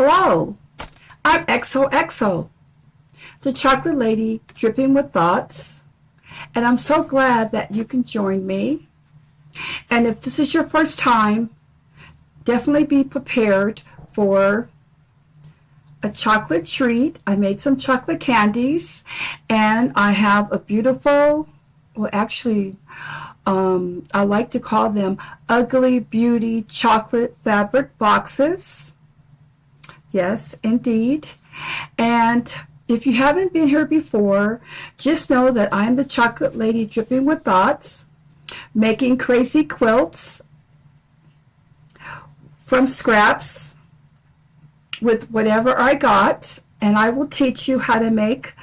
Hello, I'm XOXO, the chocolate lady dripping with thoughts, and I'm so glad that you can join me. And if this is your first time, definitely be prepared for a chocolate treat. I made some chocolate candies, and I have a beautiful, well actually, I like to call them ugly beauty chocolate fabric boxes. Yes, indeed. And if you haven't been here before, just know that I'm the chocolate lady dripping with thoughts, making crazy quilts from scraps with whatever I got, and I will teach you how to make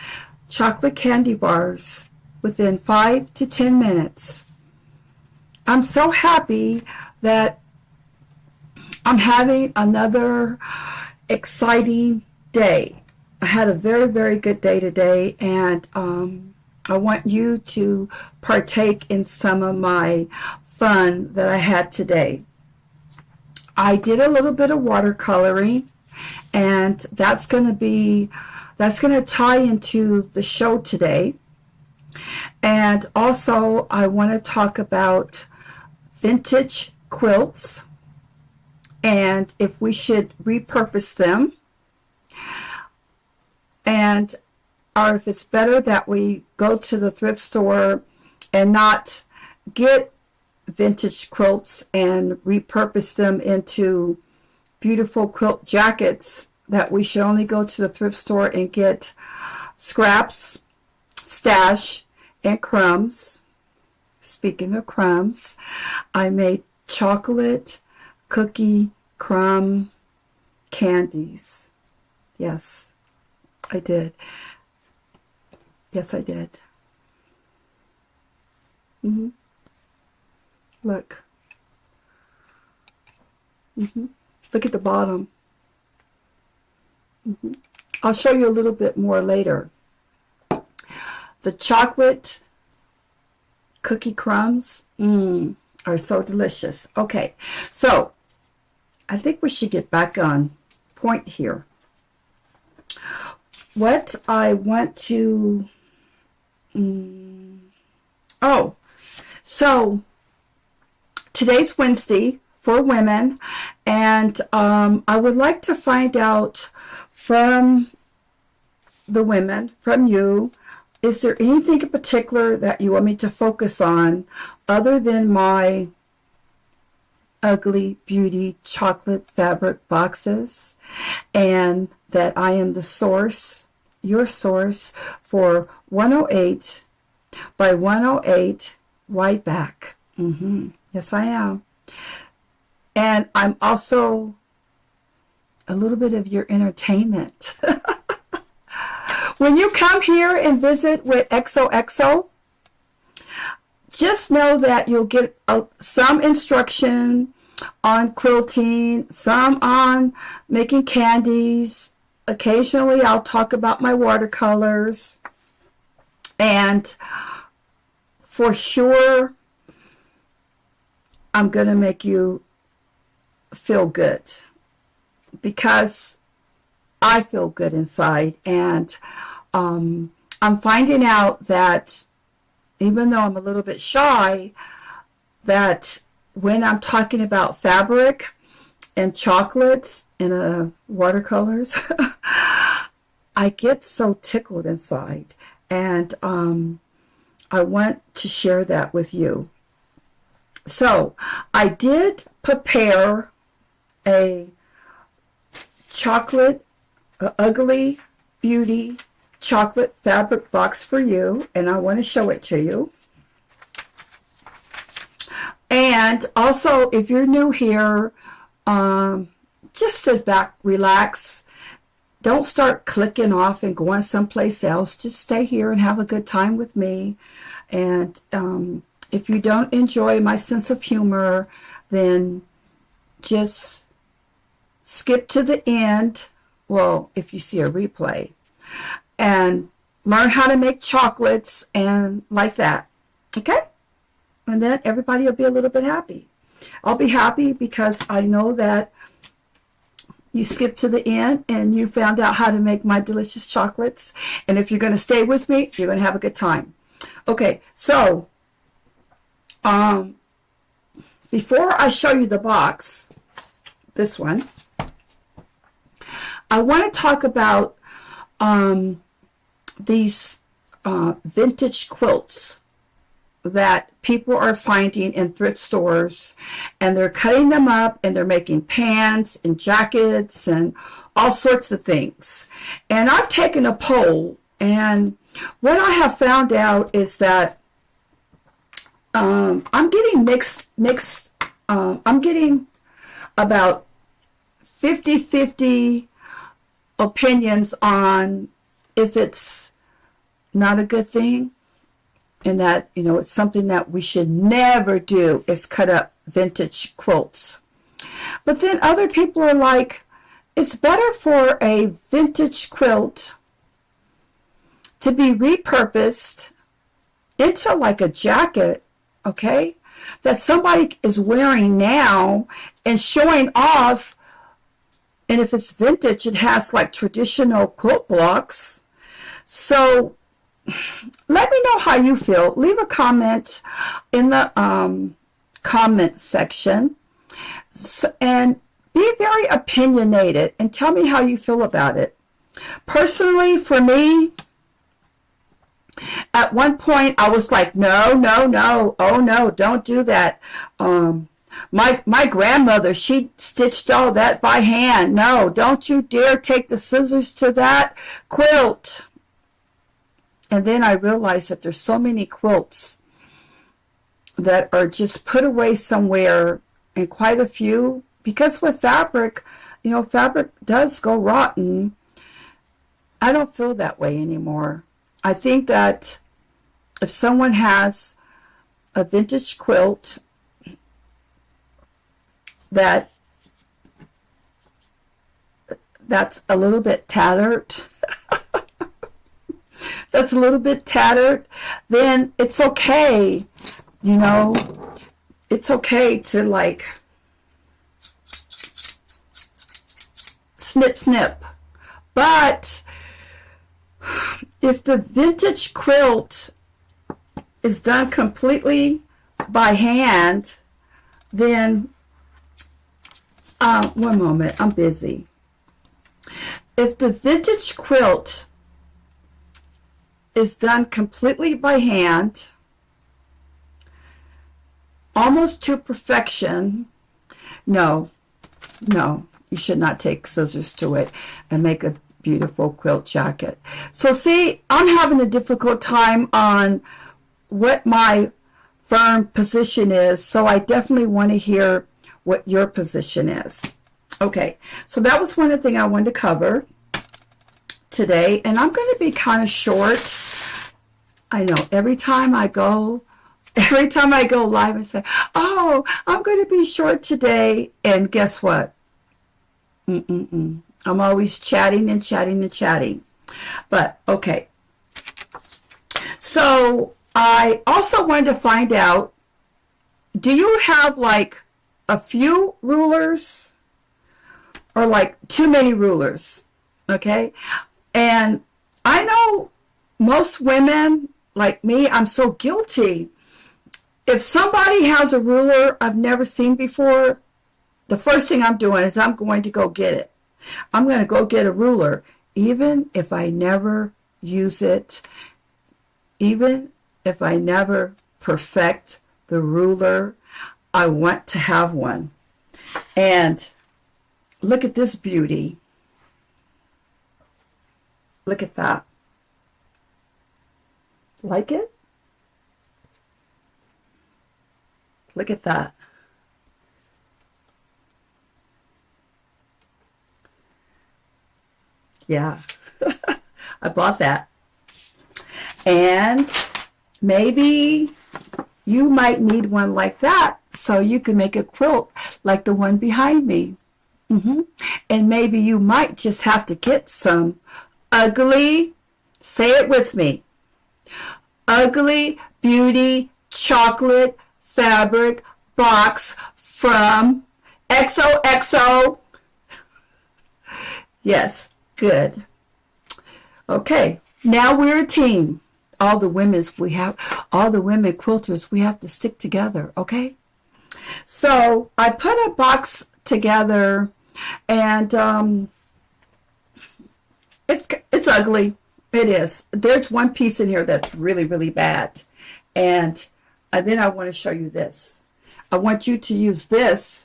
chocolate candy bars within 5 to 10 minutes. I'm so happy that I'm having another exciting day. I had a very, very good day today, and I want you to partake in some of my fun that I had today. I did a little bit of watercoloring, and that's going to tie into the show today. And also I want to talk about vintage quilts and if we should repurpose them, and or if it's better that we go to the thrift store and not get vintage quilts and repurpose them into beautiful quilt jackets, that we should only go to the thrift store and get scraps, stash, and crumbs. Speaking of crumbs, I made chocolate cookie crumb candies. Yes, I did. Yes, I did. Look. Look at the bottom. I'll show you a little bit more later. The chocolate cookie crumbs are so delicious. Okay, so I think we should get back on point here. What I want to so today's Wednesday for women, and I would like to find out from the women, from you, is there anything in particular that you want me to focus on other than my ugly beauty chocolate fabric boxes, and that I am the source, your source, for 108 by 108 white back. Yes, I am. And I'm also a little bit of your entertainment. When you come here and visit with XOXO, just know that you'll get some instruction on quilting, some on making candies. Occasionally I'll talk about my watercolors, and for sure I'm going to make you feel good, because I feel good inside. And I'm finding out that even though I'm a little bit shy, that when I'm talking about fabric and chocolates and watercolors, I get so tickled inside, and I want to share that with you. So I did prepare a chocolate ugly beauty chocolate fabric box for you, and I want to show it to you. And also, if you're new here, just sit back, relax. Don't start clicking off and going someplace else. Just stay here and have a good time with me. And if you don't enjoy my sense of humor, then just skip to the end. Well, if you see a replay, and learn how to make chocolates and like that. Okay? And then everybody will be a little bit happy. I'll be happy because I know that you skipped to the end and you found out how to make my delicious chocolates. And if you're going to stay with me, you're going to have a good time. Okay, so before I show you the box, this one, I want to talk about these vintage quilts that people are finding in thrift stores, and they're cutting them up and they're making pants and jackets and all sorts of things. And I've taken a poll, and what I have found out is that I'm getting mixed I'm getting about 50-50 opinions on if it's not a good thing, and that, you know, it's something that we should never do is cut up vintage quilts. But then other people are like, it's better for a vintage quilt to be repurposed into like a jacket, okay, that somebody is wearing now and showing off. And if it's vintage, it has like traditional quilt blocks. So let me know how you feel. Leave a comment in the comment section, and be very opinionated and tell me how you feel about it. Personally, for me, at one point I was like, no, oh no, don't do that. My grandmother, she stitched all that by hand. No, don't you dare take the scissors to that quilt. And then I realized that there's so many quilts that are just put away somewhere, and quite a few, because with fabric, you know, fabric does go rotten. I don't feel that way anymore. I think that if someone has a vintage quilt that's a little bit tattered, that's a little bit tattered, then it's okay, you know, it's okay to like snip. But if the vintage quilt is done completely by hand, then one moment, I'm busy. If the vintage quilt is done completely by hand, almost to perfection, no, you should not take scissors to it and make a beautiful quilt jacket. So see, I'm having a difficult time on what my firm position is, so I definitely want to hear what your position is. Okay, so that was one of the things I wanted to cover today, and I'm going to be kind of short. I know every time I go live and say, oh, I'm going to be short today, and guess what? I'm always chatting. But okay, so I also wanted to find out, do you have like a few rulers or like too many rulers? Okay, and I know most women like me, I'm so guilty. If somebody has a ruler I've never seen before, the first thing I'm doing is I'm going to go get it. I'm going to go get a ruler, even if I never use it, even if I never perfect the ruler. I want to have one. And look at this beauty. Look at that. Like it? Look at that. Yeah, I bought that. And maybe you might need one like that so you can make a quilt like the one behind me. And maybe you might just have to get some ugly, say it with me, ugly beauty chocolate fabric box from XOXO. Yes, good. Okay, now we're a team. All the women quilters, we have to stick together, okay? So I put a box together, and it's ugly. It is. There's one piece in here that's really, really bad. And then I want to show you this. I want you to use this.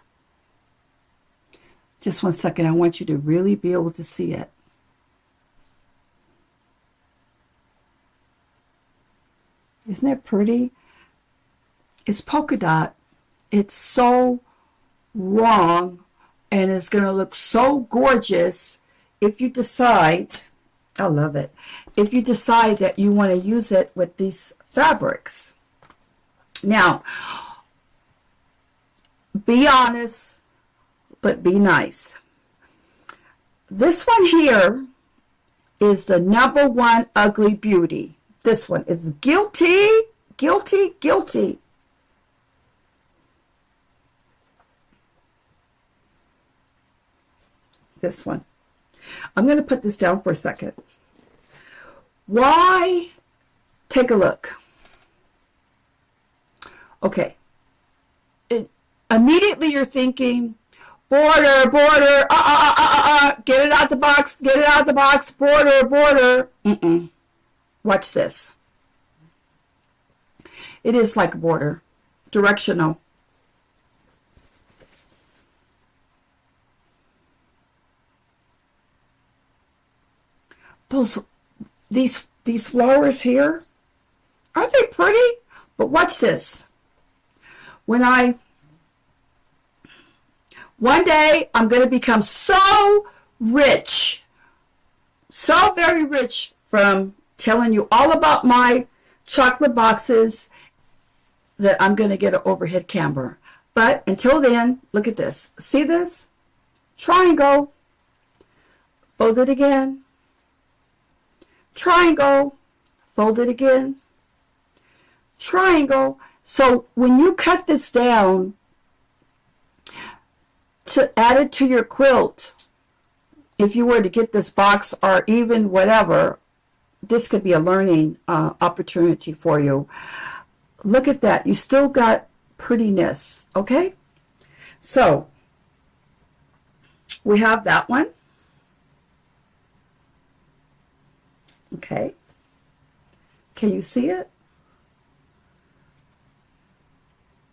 Just one second. I want you to really be able to see it. Isn't it pretty? It's polka dot. It's so wrong, and it's going to look so gorgeous if you decide, I love it, if you decide that you want to use it with these fabrics. Now, be honest, but be nice. This one here is the #1 ugly beauty. This one is guilty, guilty, guilty. This one. I'm going to put this down for a second. Why? Take a look. Okay. Immediately you're thinking, border, border, get it out the box, get it out the box, border, border. Watch this. It is like a border, directional. These flowers here, aren't they pretty? But watch this. One day I'm going to become so rich, so very rich from telling you all about my chocolate boxes that I'm going to get an overhead camera. But until then, look at this. See this? Triangle. Fold it again. Triangle. Fold it again. Triangle. So when you cut this down to add it to your quilt, if you were to get this box or even whatever, this could be a learning opportunity for you. Look at that. You still got prettiness. Okay? So we have that one. Okay. Can you see it?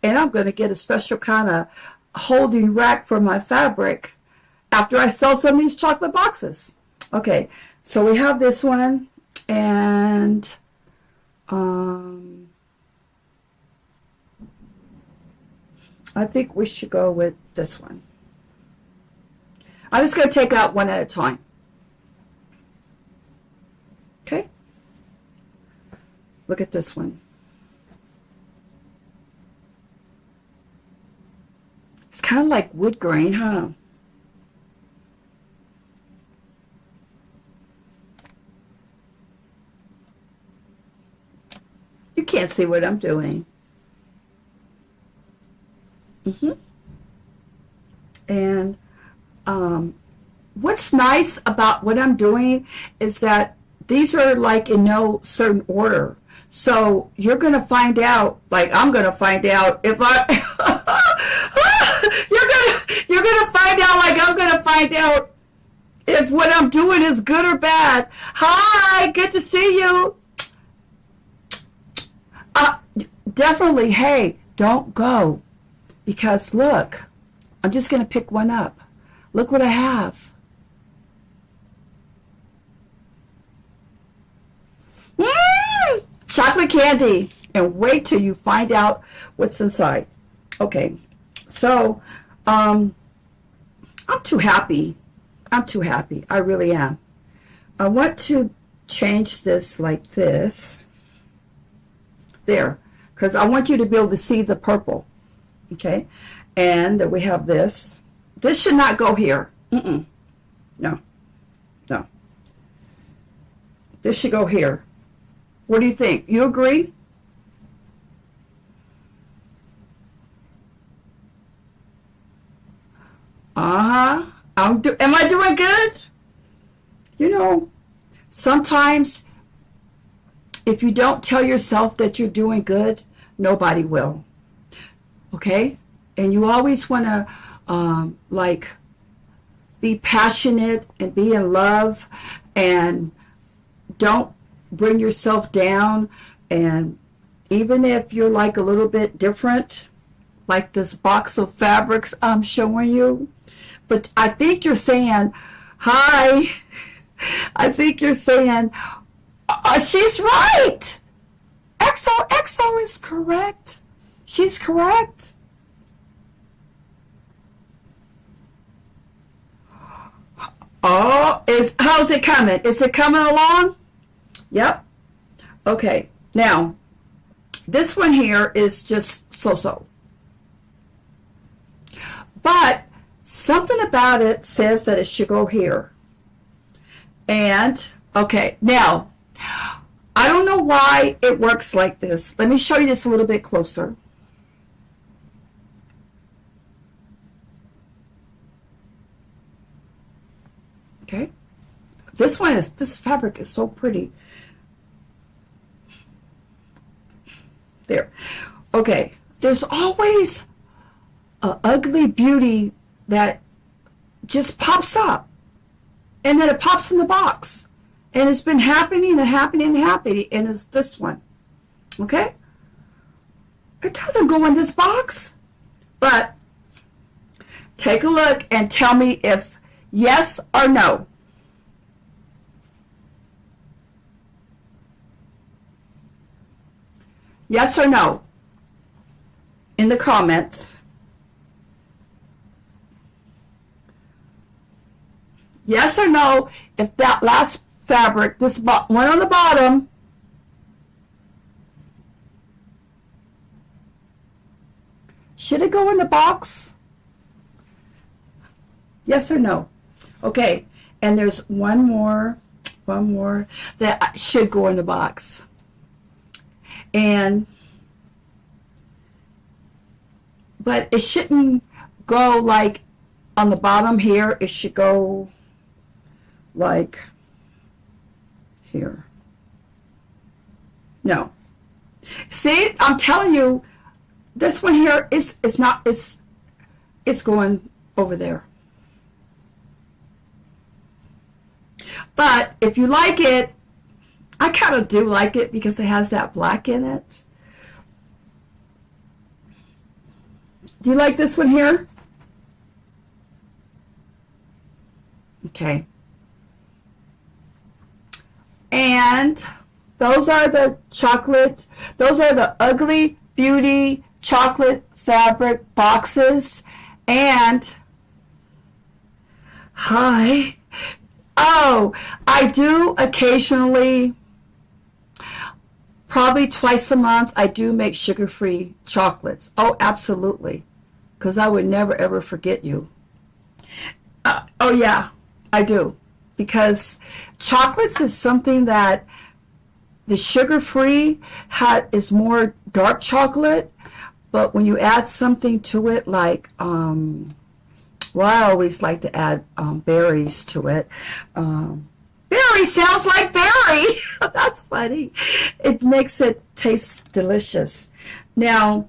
And I'm going to get a special kind of holding rack for my fabric after I sell some of these chocolate boxes. Okay, so we have this one, and I think we should go with this one. I'm just going to take out one at a time. Okay, look at this one. It's kind of like wood grain, huh? You can't see what I'm doing. And what's nice about what I'm doing is that these are like in no certain order. So you're going to find out, like I'm going to find out if I you're going to find out like I'm going to find out if what I'm doing is good or bad. Hi, good to see you. Definitely, hey, don't go. Because look, I'm just going to pick one up. Look what I have. Chocolate candy. And wait till you find out what's inside. Okay, so I'm too happy. I'm too happy. I really am. I want to change this like this. There. Because I want you to be able to see the purple. Okay, and we have this. This should not go here. No, no. This should go here. What do you think? You agree? Am I doing good? you know, sometimes if you don't tell yourself that you're doing good, nobody will. Okay? And you always want to, like, be passionate and be in love, and don't bring yourself down. And even if you're like a little bit different, like this box of fabrics I'm showing you, but I think you're saying, hi, I think you're saying, she's right. XOXO is correct. She's correct. Oh, how's it coming? Is it coming along? Yep. Okay. Now, this one here is just so-so. But something about it says that it should go here. And, okay, now, I don't know why it works like this. Let me show you this a little bit closer. Okay, this fabric is so pretty. There. Okay, there's always an ugly beauty that just pops up, and then it pops in the box, and it's been happening and happening and happening, and it's this one. Okay, it doesn't go in this box, but take a look and tell me if yes or no. Yes or no in the comments. Yes or no if that last fabric, this one on the bottom, should it go in the box? Yes or no? Okay, and there's one more that should go in the box. But it shouldn't go like on the bottom here. It should go like here. No. See, I'm telling you, this one here is not, it's going over there. But if you like it, I kind of do like it because it has that black in it. Do you like this one here? Okay. And those are the Ugly Beauty chocolate fabric boxes. And hi. Oh, I do occasionally, probably twice a month, I do make sugar-free chocolates. Oh, absolutely. Because I would never, ever forget you. Oh, yeah, I do. Because chocolates is something that the sugar-free is more dark chocolate. But when you add something to it like, well, I always like to add berries to it. Berry sounds like berry. That's funny. It makes it taste delicious. Now,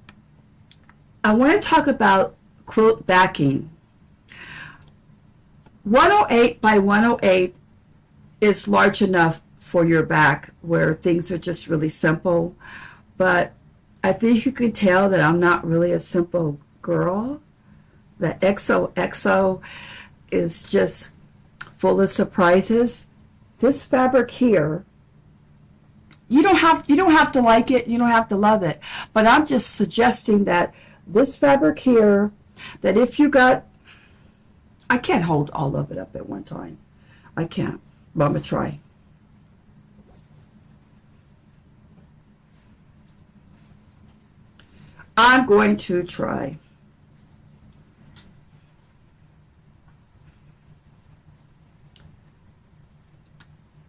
I want to talk about quilt backing. 108 by 108 is large enough for your back where things are just really simple. But I think you can tell that I'm not really a simple girl. That XOXO is just full of surprises. This fabric here, you don't have to like it, you don't have to love it, but I'm just suggesting that this fabric here, that if you got, I can't hold all of it up at one time. I can't, but I'm gonna try. I'm going to try.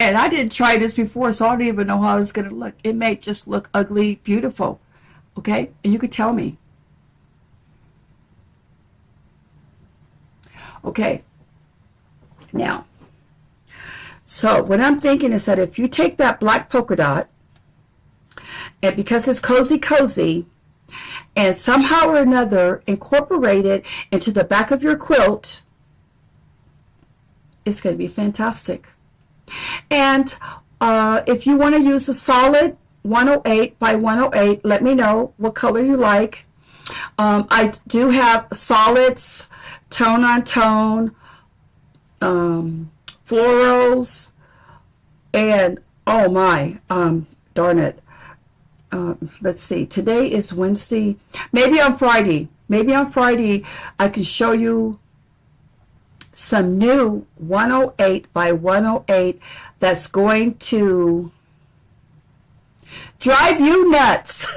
And I didn't try this before, so I don't even know how it's going to look. It may just look ugly, beautiful. Okay? And you could tell me. Okay. Now, So what I'm thinking is that if you take that black polka dot, and because it's cozy, and somehow or another incorporate it into the back of your quilt, it's going to be fantastic. And if you want to use a solid 108 by 108, let me know what color you like. I do have solids, tone on tone, florals, and oh my, darn it. Let's see, today is Wednesday. Maybe on Friday I can show you some new 108 by 108 that's going to drive you nuts.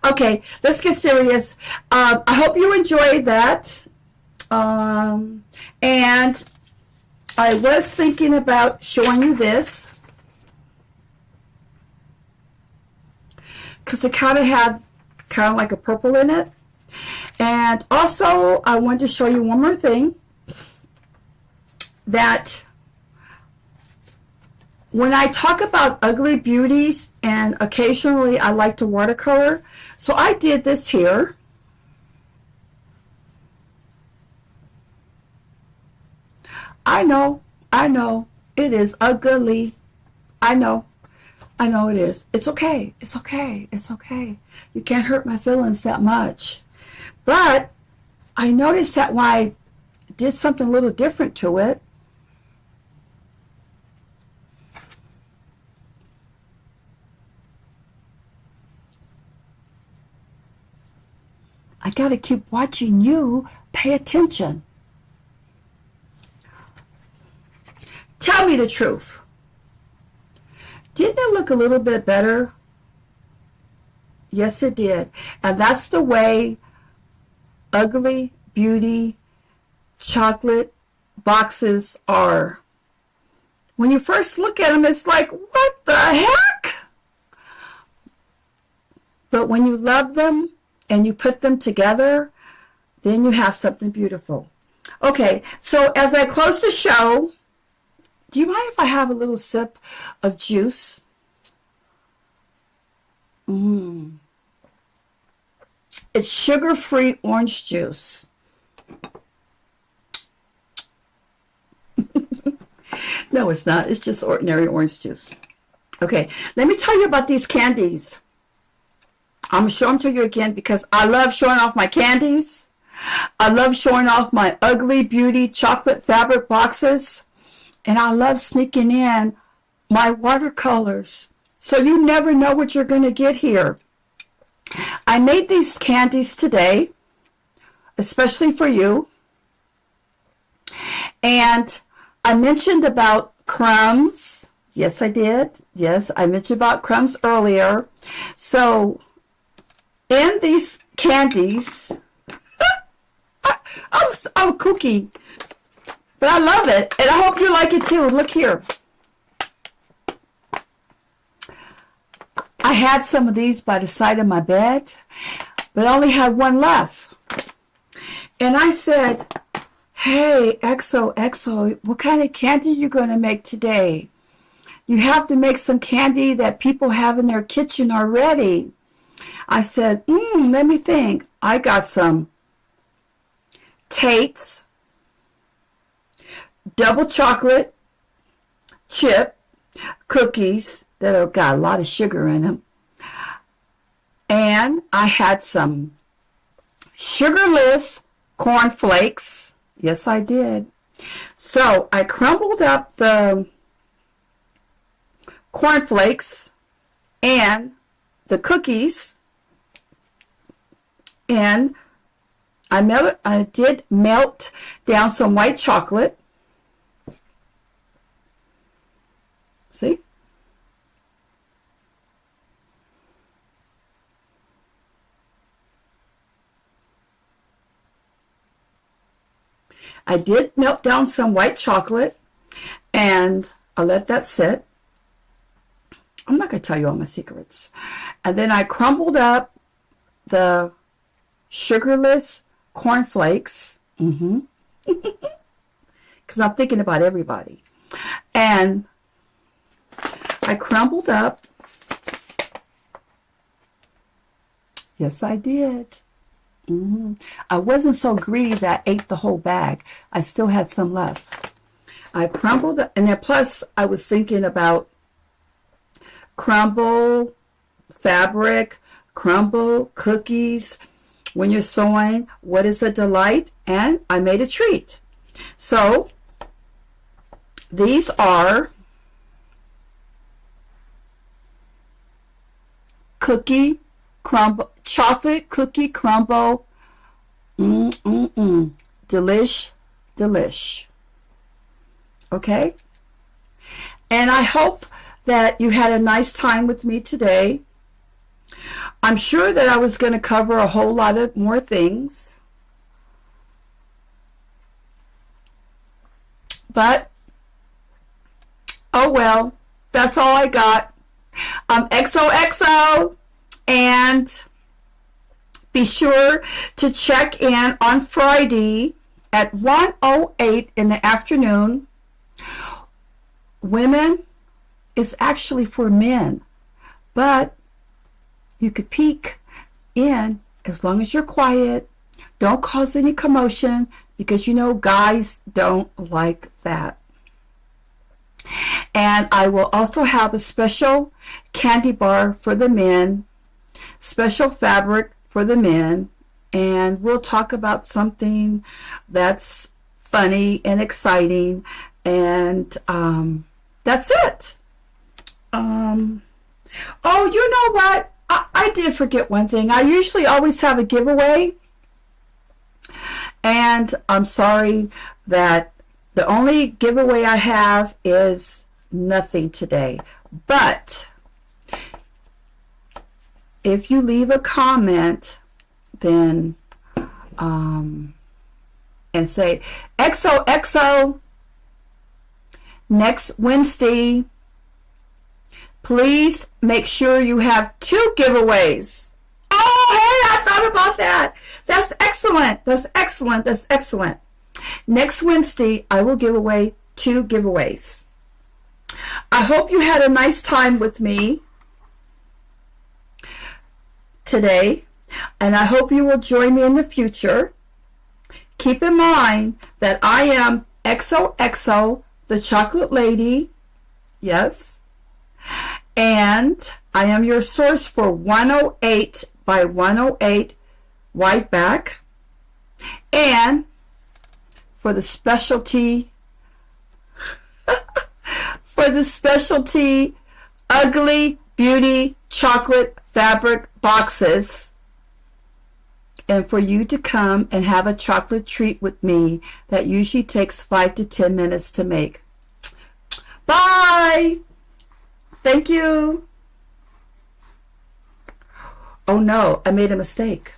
Okay, let's get serious. I hope you enjoyed that. And I was thinking about showing you this, because it kind of had like a purple in it. And also I wanted to show you one more thing, that when I talk about ugly beauties, and occasionally I like to watercolor, so I did this here. I know, it is ugly. I know it is. It's okay. You can't hurt my feelings that much. But I noticed that when I did something a little different to it, I gotta keep watching you pay attention. Tell me the truth. Didn't it look a little bit better? Yes, it did. And that's the way ugly beauty chocolate boxes are. When you first look at them, it's like, what the heck? But when you love them and you put them together, then you have something beautiful. Okay, so as I close the show, do you mind if I have a little sip of juice? It's sugar-free orange juice. No, it's not. It's just ordinary orange juice. Okay, let me tell you about these candies. I'm going to show them to you again because I love showing off my candies. I love showing off my ugly beauty chocolate fabric boxes. And I love sneaking in my watercolors. So you never know what you're going to get here. I made these candies today, especially for you. And I mentioned about crumbs. Yes, I did. Yes, I mentioned about crumbs earlier. So in these candies, I'm kooky. But I love it, and I hope you like it too. Look here. I had some of these by the side of my bed, but I only had one left. And I said, hey, XOXO, what kind of candy are you going to make today? You have to make some candy that people have in their kitchen already. I said, let me think. I got some Tate's double chocolate chip cookies that have got a lot of sugar in them. And I had some sugarless corn flakes. Yes, I did. So I crumbled up the corn flakes and the cookies, and I did melt down some white chocolate. See? I did melt down some white chocolate, and I let that sit. I'm not going to tell you all my secrets. And then I crumbled up the sugarless cornflakes, because I'm thinking about everybody. And I crumbled up. Yes, I did. I wasn't so greedy that I ate the whole bag. I still had some left. I crumbled, and then plus I was thinking about crumble fabric, crumble cookies. When you're sewing, what is a delight? And I made a treat. So these are cookie crumble, chocolate cookie crumble. Delish, delish. Okay? And I hope that you had a nice time with me today. I'm sure that I was going to cover a whole lot of more things. But, oh well, that's all I got. XOXO. And be sure to check in on Friday at 1:08 in the afternoon. Women is actually for men, but you could peek in as long as you're quiet. Don't cause any commotion, because you know guys don't like that. And I will also have a special candy bar for the men, special fabric for the men, and we'll talk about something that's funny and exciting, and that's it. Oh, you know what? I did forget one thing. I usually always have a giveaway, and I'm sorry that the only giveaway I have is nothing today. But if you leave a comment, then and say XOXO next Wednesday, please make sure you have 2 giveaways. Oh, hey, I thought about that. That's excellent. That's excellent. That's excellent. Next Wednesday, I will give away 2 giveaways. I hope you had a nice time with me today, and I hope you will join me in the future. Keep in mind that I am XOXO, the chocolate lady. Yes. And I am your source for 108 by 108 white back, and for the specialty ugly beauty chocolate fabric boxes, and for you to come and have a chocolate treat with me that usually takes 5 to 10 minutes to make. Bye. Thank you. Oh no, I made a mistake.